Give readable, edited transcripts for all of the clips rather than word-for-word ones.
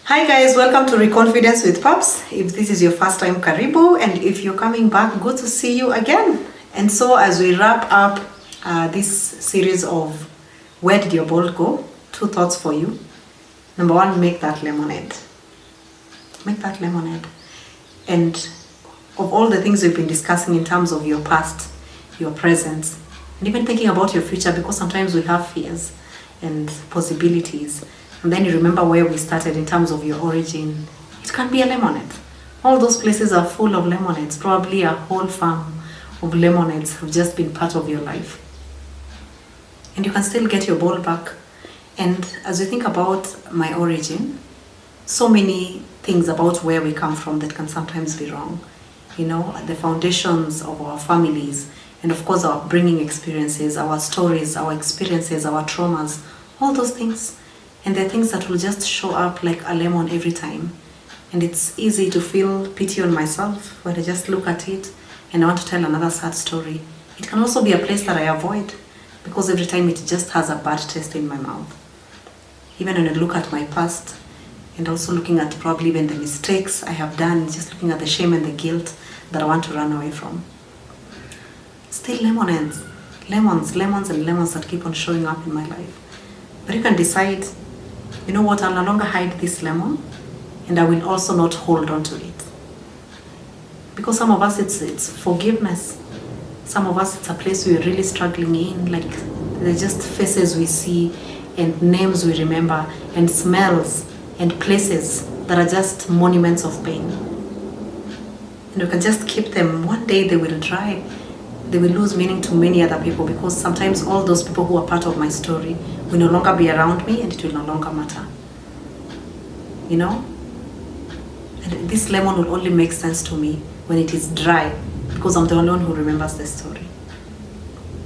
Hi guys, welcome to Reconfidence with Paps. If this is your first time, karibu, and if you're coming back, good to see you again. And so as we wrap up this series of Where Did Your Bowl Go? 2 thoughts for you. Number 1, make that lemonade. Make that lemonade. And of all the things we've been discussing in terms of your past, your present, and even thinking about your future, because sometimes we have fears and possibilities. And then you remember where we started in terms of your origin. It can be a lemonade. All those places are full of lemonades. Probably a whole farm of lemonades have just been part of your life. And you can still get your bowl back. And as we think about my origin, so many things about where we come from that can sometimes be wrong. You know, the foundations of our families, and of course our bringing experiences, our stories, our experiences, our traumas, all those things. And there are things that will just show up like a lemon every time. And it's easy to feel pity on myself when I just look at it and I want to tell another sad story. It can also be a place that I avoid because every time it just has a bad taste in my mouth. Even when I look at my past and also looking at probably even the mistakes I have done, just looking at the shame and the guilt that I want to run away from. Still lemons and lemons that keep on showing up in my life. But you can decide, you know what, I'll no longer hide this lemon and I will also not hold on to it. Because some of us it's forgiveness. Some of us it's a place we're really struggling in, like they're just faces we see and names we remember and smells and places that are just monuments of pain. And we can just keep them. One day they will dry. They will lose meaning to many other people because sometimes all those people who are part of my story will no longer be around me and it will no longer matter. You know? And this lemon will only make sense to me when it is dry because I'm the only one who remembers the story.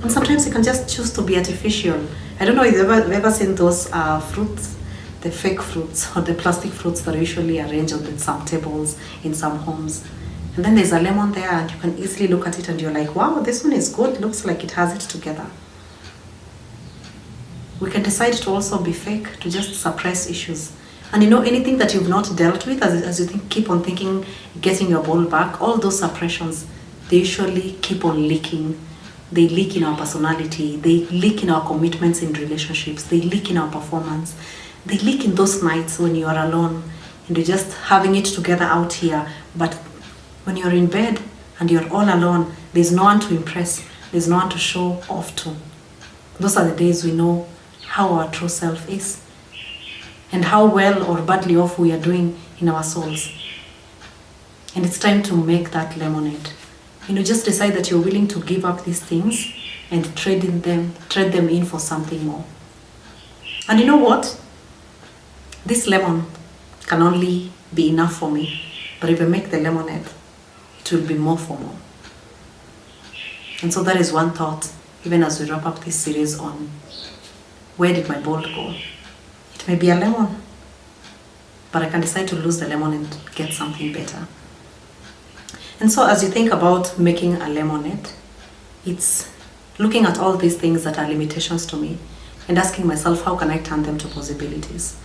And sometimes you can just choose to be artificial. I don't know if you've ever seen those fruits, the fake fruits or the plastic fruits that are usually arranged on some tables in some homes. And then there's a lemon there and you can easily look at it and you're like, wow, this one is good. Looks like it has it together. We can decide to also be fake, to just suppress issues. And you know, anything that you've not dealt with, as you keep on thinking, getting your ball back, all those suppressions, they usually keep on leaking. They leak in our personality. They leak in our commitments in relationships. They leak in our performance. They leak in those nights when you are alone and you're just having it together out here. But when you're in bed and you're all alone, there's no one to impress. There's no one to show off to. Those are the days we know how our true self is and how well or badly off we are doing in our souls. And it's time to make that lemonade. You know, just decide that you're willing to give up these things and trade them in for something more. And you know what? This lemon can only be enough for me. But if I make the lemonade, it will be more for more. And so that is one thought, even as we wrap up this series on where did my bowl go? It may be a lemon, but I can decide to lose the lemon and get something better. And so as you think about making a lemonade, it's looking at all these things that are limitations to me and asking myself, how can I turn them to possibilities?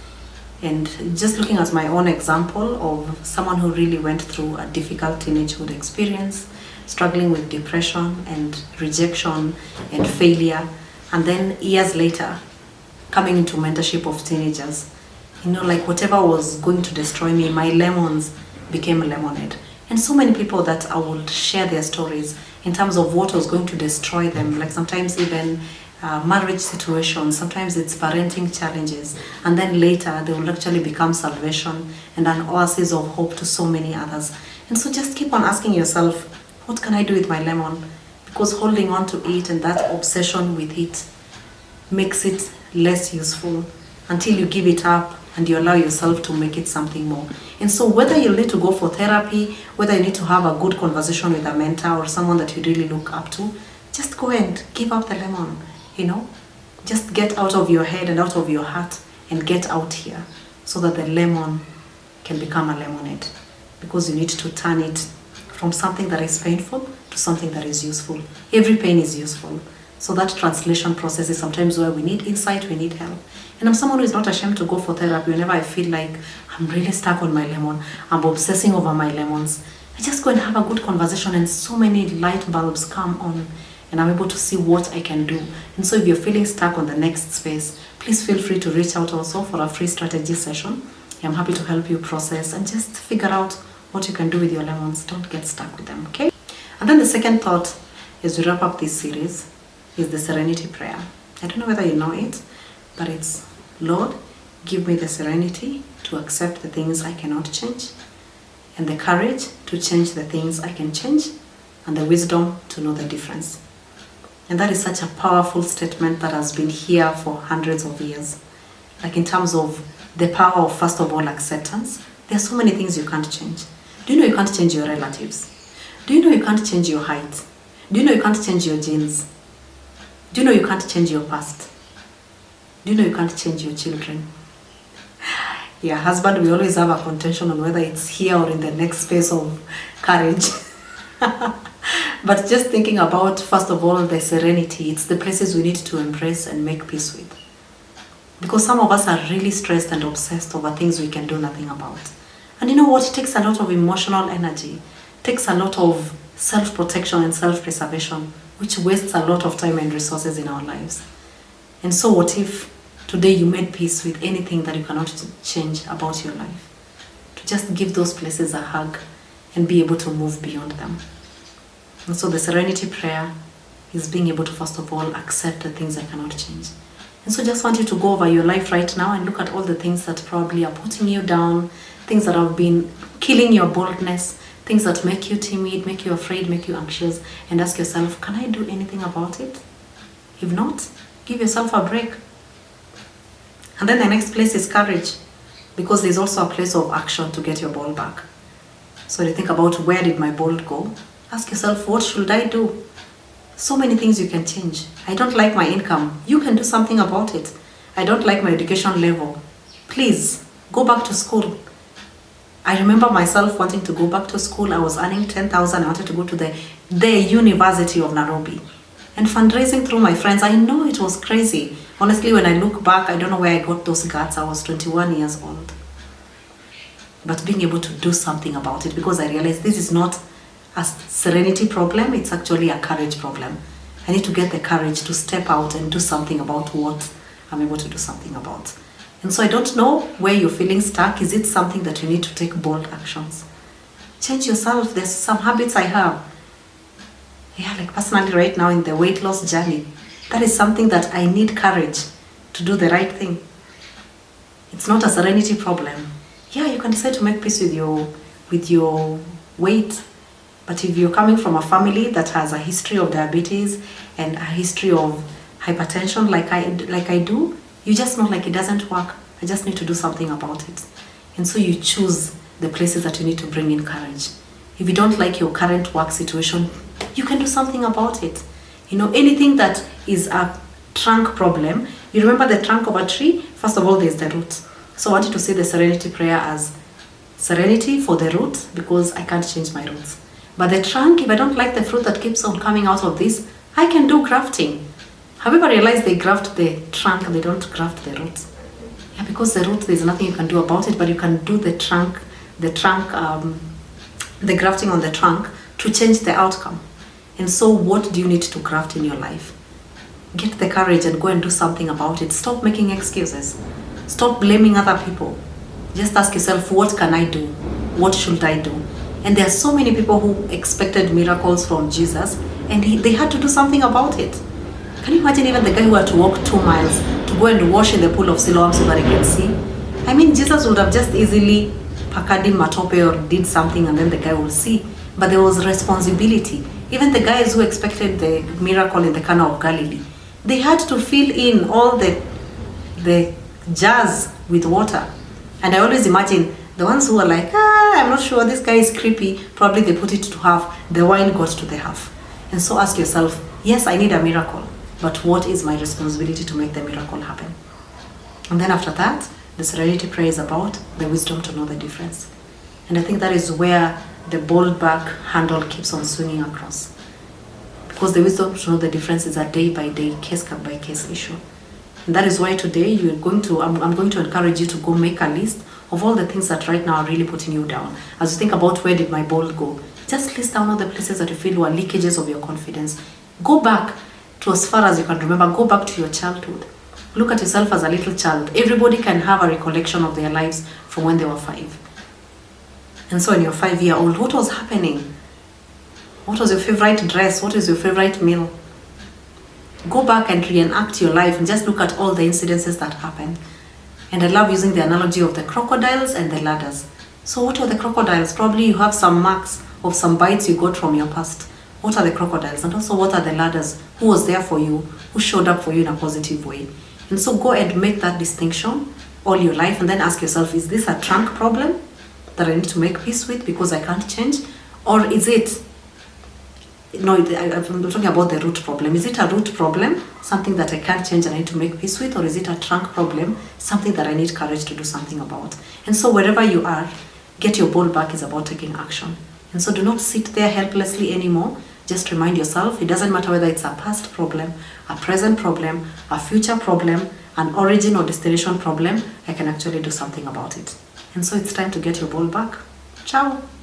And just looking at my own example of someone who really went through a difficult teenagehood experience, struggling with depression and rejection and failure, and then years later, coming into mentorship of teenagers. You know, like whatever was going to destroy me, my lemons became lemonade. And so many people that I would share their stories in terms of what was going to destroy them, like sometimes even marriage situations, sometimes it's parenting challenges, and then later they will actually become salvation and an oasis of hope to so many others. And so just keep on asking yourself, what can I do with my lemon? Because holding on to it and that obsession with it makes it less useful until you give it up and you allow yourself to make it something more. And so whether you need to go for therapy, whether you need to have a good conversation with a mentor or someone that you really look up to, just go and give up the lemon. You know, just get out of your head and out of your heart and get out here so that the lemon can become a lemonade, because you need to turn it from something that is painful to something that is useful. Every pain is useful. So that translation process is sometimes where we need insight, we need help. And I'm someone who is not ashamed to go for therapy whenever I feel like I'm really stuck on my lemon, I'm obsessing over my lemons. I just go and have a good conversation and so many light bulbs come on and I'm able to see what I can do. And so if you're feeling stuck on the next space, please feel free to reach out also for a free strategy session. I'm happy to help you process and just figure out what you can do with your lemons. Don't get stuck with them, okay? And then the second thought as we wrap up this series is the Serenity Prayer. I don't know whether you know it, but it's, Lord, give me the serenity to accept the things I cannot change, and the courage to change the things I can change, and the wisdom to know the difference. And that is such a powerful statement that has been here for hundreds of years. Like in terms of the power of, first of all, acceptance. There are so many things you can't change. Do you know you can't change your relatives? Do you know you can't change your height? Do you know you can't change your genes? Do you know you can't change your past? Do you know you can't change your children? Yeah, husband, we always have a contention on whether it's here or in the next space of courage. But just thinking about, first of all, the serenity, it's the places we need to embrace and make peace with. Because some of us are really stressed and obsessed over things we can do nothing about. And you know what? It takes a lot of emotional energy. It takes a lot of self-protection and self-preservation, which wastes a lot of time and resources in our lives. And so what if today you made peace with anything that you cannot change about your life? To just give those places a hug and be able to move beyond them. And so the Serenity Prayer is being able to, first of all, accept the things I cannot change. And so just want you to go over your life right now and look at all the things that probably are putting you down, things that have been killing your boldness, things that make you timid, make you afraid, make you anxious, and ask yourself, can I do anything about it? If not, give yourself a break. And then the next place is courage, because there's also a place of action to get your ball back. So you think about, where did my ball go? Ask yourself, what should I do? So many things you can change. I don't like my income. You can do something about it. I don't like my education level. Please, go back to school. I remember myself wanting to go back to school. I was earning 10,000. I wanted to go to the University of Nairobi. And fundraising through my friends, I know it was crazy. Honestly, when I look back, I don't know where I got those guts. I was 21 years old. But being able to do something about it, because I realized this is not a serenity problem, it's actually a courage problem. I need to get the courage to step out and do something about what I'm able to do something about. And so I don't know where you're feeling stuck. Is it something that you need to take bold actions? Change yourself. There's some habits I have. Yeah, like personally right now in the weight loss journey, that is something that I need courage to do the right thing. It's not a serenity problem. Yeah, you can decide to make peace with your weight. But if you're coming from a family that has a history of diabetes and a history of hypertension like I do, you just know, like, it doesn't work. I just need to do something about it. And so you choose the places that you need to bring in courage. If you don't like your current work situation, you can do something about it. You know, anything that is a trunk problem, you remember the trunk of a tree? First of all, there's the root. So I want you to say the Serenity Prayer as serenity for the root, because I can't change my roots. But the trunk, if I don't like the fruit that keeps on coming out of this, I can do grafting. Have you ever realized they graft the trunk and they don't graft the roots? Yeah, because the root, there's nothing you can do about it, but you can do the grafting on the trunk to change the outcome. And so what do you need to graft in your life? Get the courage and go and do something about it. Stop making excuses. Stop blaming other people. Just ask yourself, what can I do? What should I do? And there are so many people who expected miracles from Jesus, and they had to do something about it. Can you imagine even the guy who had to walk 2 miles to go and wash in the pool of Siloam so that he can see? I mean, Jesus would have just easily pakadi matope or did something and then the guy will see. But there was responsibility. Even the guys who expected the miracle in the Cana of Galilee, they had to fill in all the jars with water. And I always imagine the ones who are like, I'm not sure, this guy is creepy, probably they put it to half, the wine got to the half. And so ask yourself, yes, I need a miracle, but what is my responsibility to make the miracle happen? And then after that, the Serenity Prayer is about the wisdom to know the difference. And I think that is where the bold back handle keeps on swinging across. Because the wisdom to know the difference is a day by day, case by case issue. And that is why today I'm going to encourage you to go make a list of all the things that right now are really putting you down. As you think about where did my ball go, just list down all the places that you feel were leakages of your confidence. Go back to as far as you can remember. Go back to your childhood. Look at yourself as a little child. Everybody can have a recollection of their lives from when they were 5. And so when you're 5-year-old, what was happening? What was your favorite dress? What is your favorite meal? Go back and reenact your life and just look at all the incidences that happened. And I love using the analogy of the crocodiles and the ladders. So what are the crocodiles? Probably you have some marks of some bites you got from your past. What are the crocodiles? And also what are the ladders? Who was there for you? Who showed up for you in a positive way? And so go and make that distinction all your life and then ask yourself, is this a trunk problem that I need to make peace with because I can't change? Or is it, no, I'm talking about the root problem. Is it a root problem, something that I can't change and I need to make peace with? Or is it a trunk problem, something that I need courage to do something about? And so wherever you are, get your ball back is about taking action. And so do not sit there helplessly anymore. Just remind yourself, it doesn't matter whether it's a past problem, a present problem, a future problem, an origin or destination problem, I can actually do something about it. And so it's time to get your ball back. Ciao.